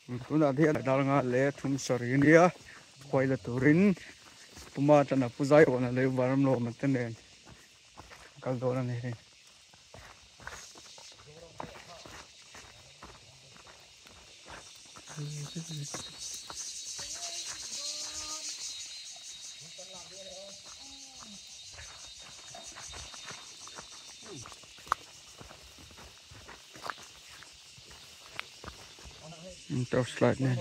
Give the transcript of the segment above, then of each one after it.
tu na dia dal nga le thum sari nia khoi la turin puma tana puzai ona le waram lo maten ne kal do na ne slide ne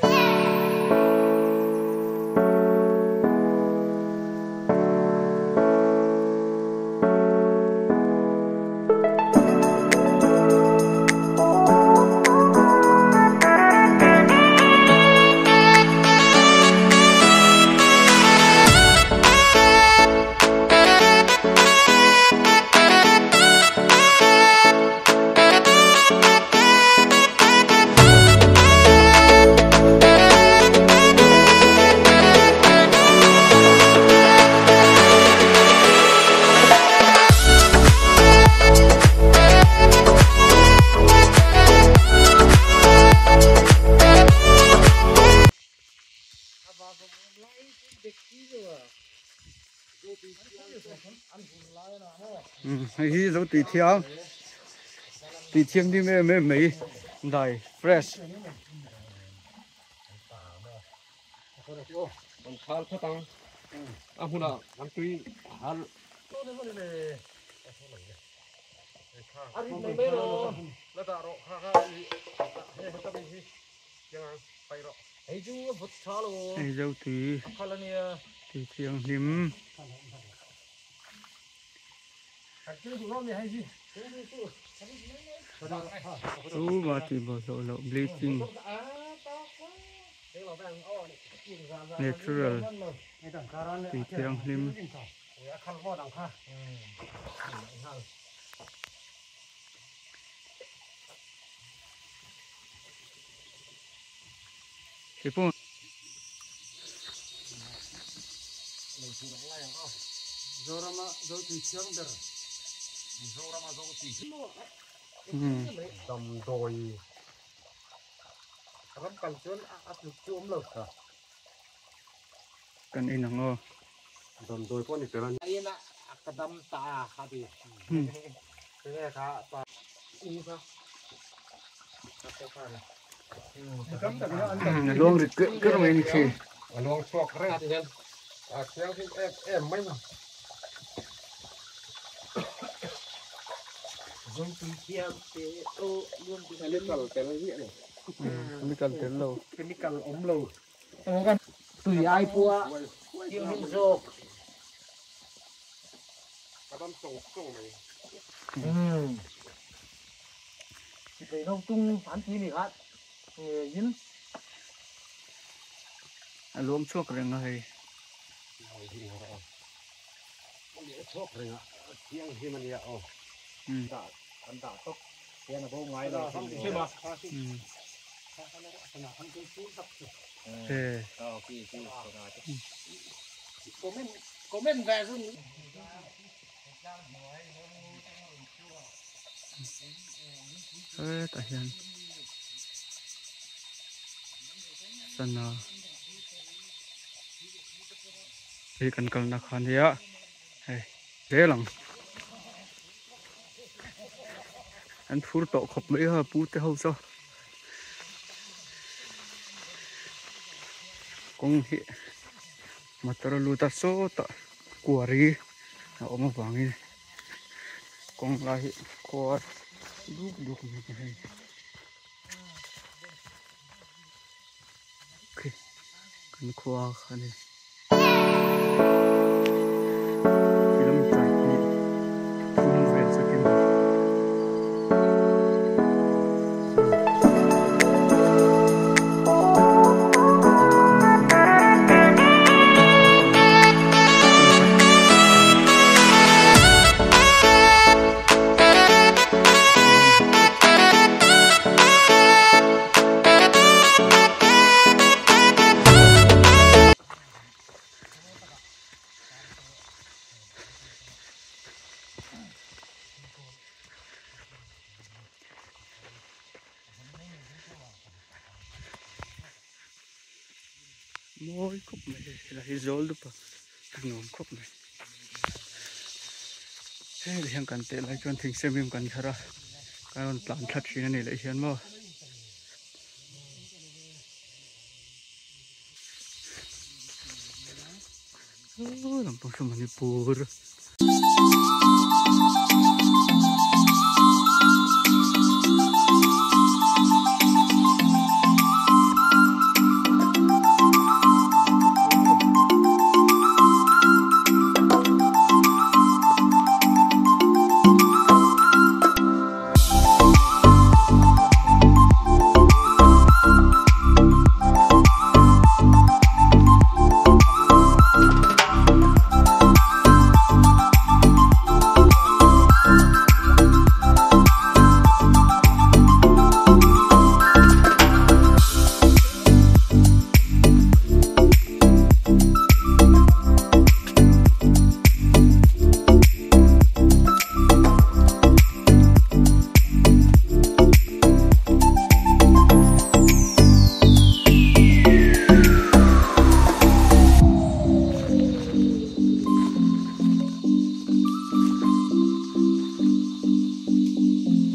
hi dấu tùy thiêng đi mê mấy đầy fresh hal patang ahuna antui hal ari mai ro la ta ro kha kha he ta bi hi yang pai ro ai ju bút cha lo ai dấu tùy thiêng lim mà thì bỏ lộ bleaching natural thì thiêng lim cái phun zorama zo ti chiang der zorama zo ti dam doi ram kal chon ap chum lo ka kan in ngo dam doi ko ni teran ai na akadam ta ha bi ke kha ta u ka luôn được cứ mình khi luôn suộc ra thì hen theo thì em mấy mà dùng từ kia để ô luôn từ chemical cái này vậy này chemical tên lâu chemical ống lâu con tùy ai qua tiêu hình rô cái đâm sổ này cái nông tung phán chi này khác dính luôn chuộc rồi ngay thuốc rồi ạ, tiếng khi mình nhậu, ăn tạ tốc, tiếng là bông ngoài rồi, chứ mà, comment về luôn, tại hiện sân thì cần là khán giả dễ lắm anh phun tổ khop mấy ha pu te hậu sao con hi mà tao lu ta số ta của ri ở một vàng này con lại qua đúc như thế này ok cần qua khăn này môi khúc này là cái rối lúc ngon khúc này thế thì hiện cần tệ lại cho thình xem em cần ra cái con plan thật gì này lại hiện mà làm bằng số mình bùr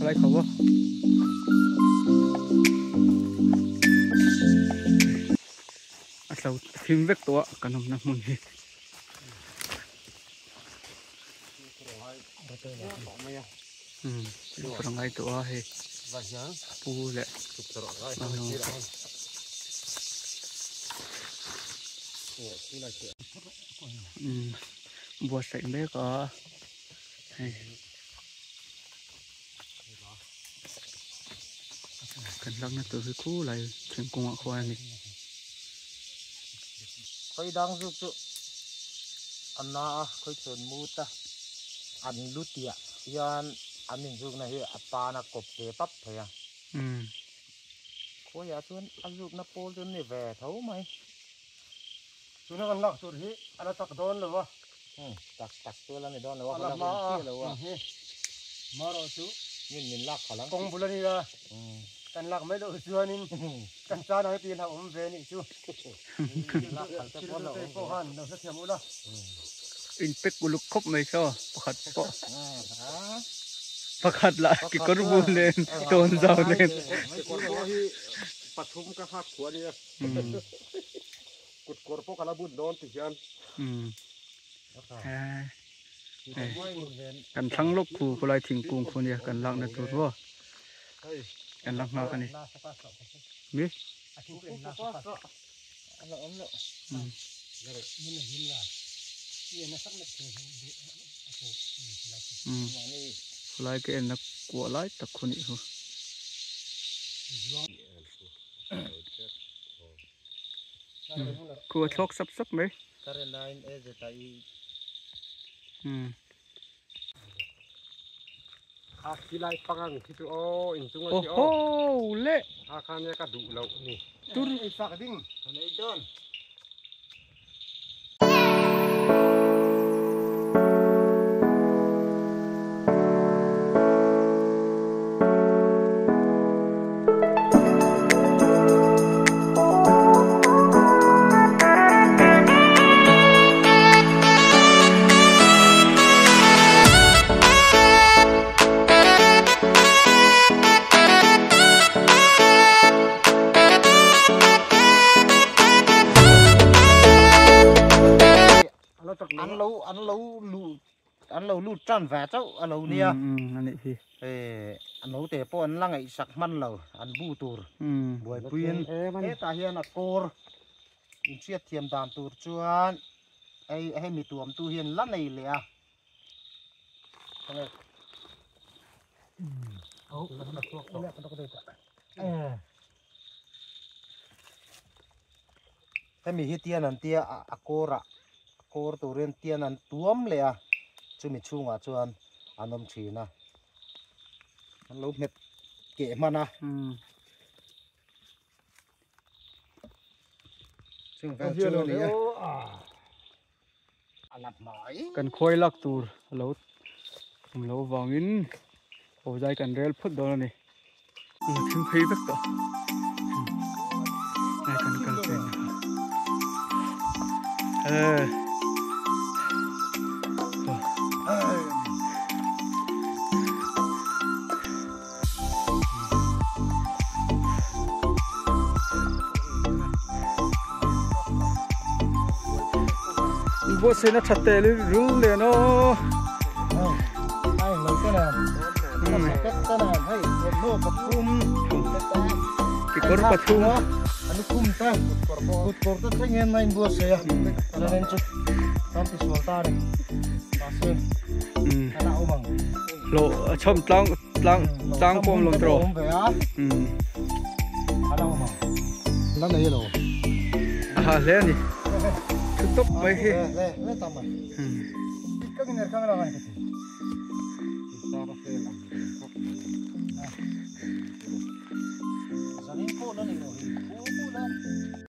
lại không có sao phim vết to cả năm năm mùng gì kurang ay to he pule buat sậy bé có cần lăng nó từ cái cú lại thành cung khoai này khơi đang giúp cho anh na khơi chuẩn mút ta anh lút tiệt yan anh mình giúp này à pa na cột bể bắp thôi à khối à tuấn anh giúp na pol tuấn này về thấu mày tuấn nó lắc tuấn hi anh tắc đòn rồi tắc tuấn là này đòn rồi anh mà mà rồi chú nhìn lắc khá lắm công bula đi ra cần lắc mấy độ xưa nên cần cha nói tiền học về này chú lắc khá là tốt rồi cô han đâu rất nhiều đó in pek guluk khop mấy sao pakat po pakat lại cái con buôn lên tôn giàu lênปัทุมก็หักหัวนี่กุดกรพวกกระบุนโดนติดยันกันทั้งลูกผูก็เลยทิ้งกุ้งคนเดียวกันลังในตัววัวกันลังมากันนี่มิlại cái nó của lại tậpคนนี้của thóc sắp sắp mấy khi lại pangang thì ô in chung ô ô lệ khăn này cả đủ lâu nè tur phạt đinh này đơn ăn lâu lụt tròn vẽ cháu ăn lâu nia anh ấy thì ăn lâu tệ po ăn lăng ấy sặc man lâu ăn bu tur buổi quyên thế ta hiền là cor chiết thiềm đàn tur chuan ai mi tuom tu hiền lắm này lẹ thế mi hiết tiền ăn tia cora cor tu ren tiền ăn tuom lẹ chú mình chung à chuan anh ông chỉ na anh lâu mệt kệ mà na chung về chung này anh làm mỏi cần khôi lắc tur lâu lâu vàng in hồ dài cần rel phút đó này phim phi vất đó này cần tiền bố sẽ nó chặt tê rú liền nó ai lấy cái này cái này hay nô bắp cái cột bát thùng anu kumta kut korta tengen main bos ya kalian cek nanti suara deh pasir ada omang lộ chom tlang pom lom tro ada omang lan này lo lên đi top mấy khi le tambah kan ini kan ada lagi kita